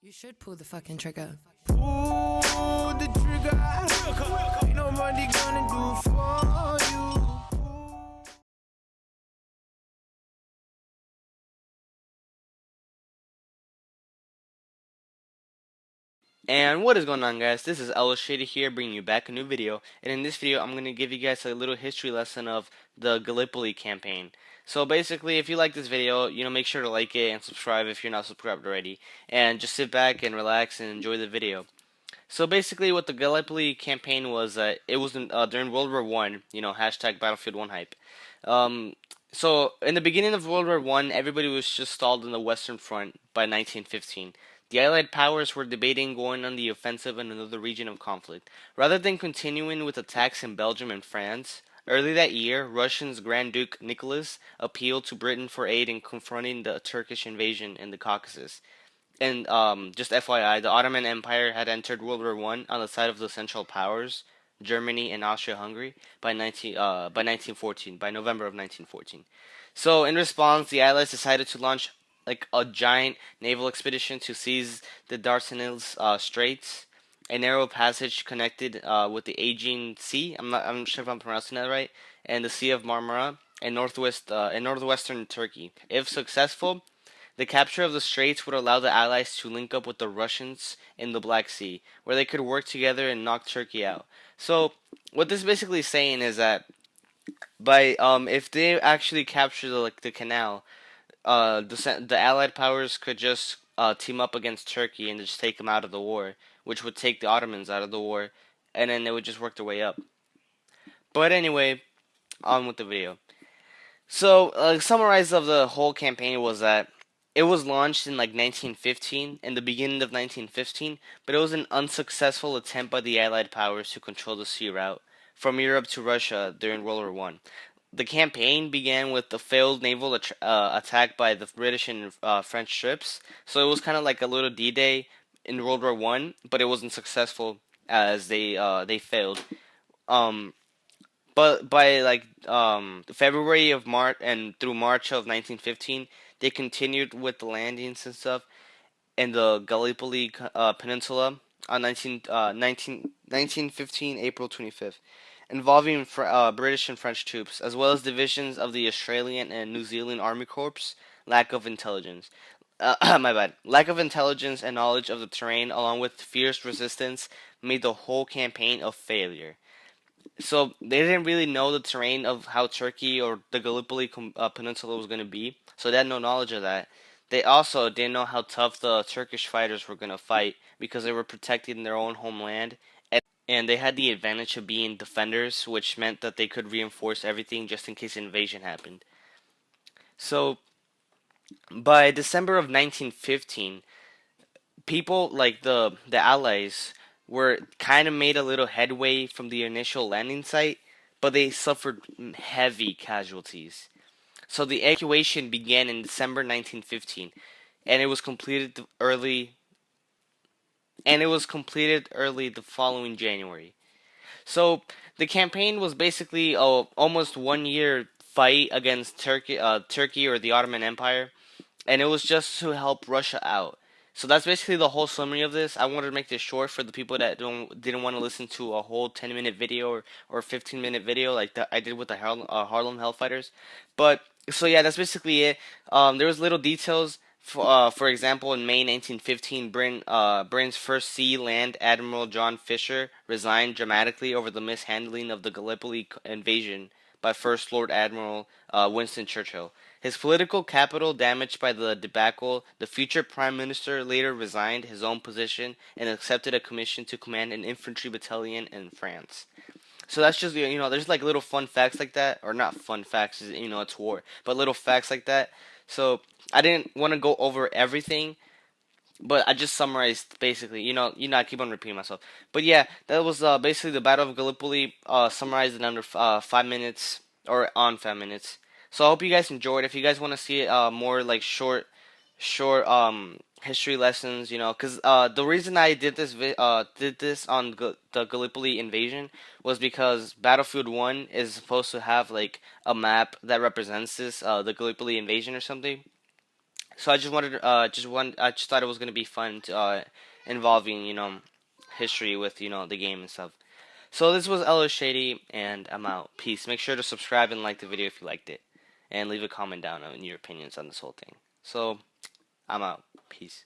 You should pull the fucking trigger. Pull the trigger. Ain't nobody gonna do for you. And what is going on, guys? This is Shady here, bringing you back a new video. And in this video, I'm going to give you guys a little history lesson of the Gallipoli Campaign. So basically, if you like this video, make sure to like it and subscribe if you're not subscribed already. And just sit back and relax and enjoy the video. So basically, what the Gallipoli Campaign was, it was during World War One. Hashtag Battlefield One hype. Um, so in the beginning of World War One, everybody was just stalled in the Western Front by 1915. The Allied powers were debating going on the offensive in another region of conflict. Rather than continuing with attacks in Belgium and France, early that year, Russia's Grand Duke Nicholas appealed to Britain for aid in confronting the Turkish invasion in the Caucasus. And just FYI, the Ottoman Empire had entered World War One on the side of the Central Powers, Germany and Austria-Hungary, by 1914, by November of 1914. So in response, the Allies decided to launch like a giant naval expedition to seize the Dardanelles Straits, a narrow passage connected with the Aegean Sea. I'm not sure if I'm pronouncing that right, and the Sea of Marmara, and northwestern Turkey. If successful, the capture of the straits would allow the Allies to link up with the Russians in the Black Sea, where they could work together and knock Turkey out. So, what this basically is saying is that by if they actually capture the canal, the Allied powers could just team up against Turkey and just take them out of the war, which would take the Ottomans out of the war, and then they would just work their way up. But anyway, on with the video. So, summarize of the whole campaign was that it was launched in like 1915, in the beginning of 1915, but it was an unsuccessful attempt by the Allied powers to control the sea route from Europe to Russia during World War One. The campaign began with the failed naval attack by the British and French ships, so it was kind of like a little D-Day in World War One, but it wasn't successful as they failed. Um, but by like February of March and through March of 1915, they continued with the landings and stuff in the Gallipoli Peninsula on 1915 April 25th, involving British and French troops, as well as divisions of the Australian and New Zealand Army Corps. Lack of intelligence. My bad. Lack of intelligence and knowledge of the terrain, along with fierce resistance, made the whole campaign a failure. So they didn't really know the terrain of how Turkey or the Gallipoli Peninsula was going to be, so they had no knowledge of that. They also didn't know how tough the Turkish fighters were going to fight because they were protecting their own homeland, and they had the advantage of being defenders, which meant that they could reinforce everything just in case an invasion happened. So by December of 1915, people like the Allies were kind of made a little headway from the initial landing site, but they suffered heavy casualties. So the evacuation began in December 1915, and it was completed early. And it was completed early the following January. So the campaign was basically a almost 1 year fight against Turkey or the Ottoman Empire, and it was just to help Russia out. So that's basically the whole summary of this. I wanted to make this short for the people that didn't want to listen to a whole 10-minute video or 15-minute video like I did with the Harlem Hellfighters. But so yeah, that's basically it. There was little details. For example, in May 1915, Britain's first sea land admiral John Fisher resigned dramatically over the mishandling of the Gallipoli invasion by First Lord Admiral Winston Churchill. His political capital damaged by the debacle, the future Prime Minister later resigned his own position and accepted a commission to command an infantry battalion in France. So that's just, there's like little fun facts like that, or not fun facts, it's war, but little facts like that. So I didn't want to go over everything, but I just summarized basically. I keep on repeating myself. But yeah, that was basically the Battle of Gallipoli, summarized in under 5 minutes or on 5 minutes. So I hope you guys enjoyed. If you guys want to see more like short history lessons, because the reason I did this on the Gallipoli invasion was because Battlefield 1 is supposed to have like a map that represents this the Gallipoli invasion or something. So I just wanted, I just thought it was gonna be fun to, involving, history with, the game and stuff. So this was Ella Shady, and I'm out. Peace. Make sure to subscribe and like the video if you liked it, and leave a comment down on your opinions on this whole thing. So I'm out. Peace.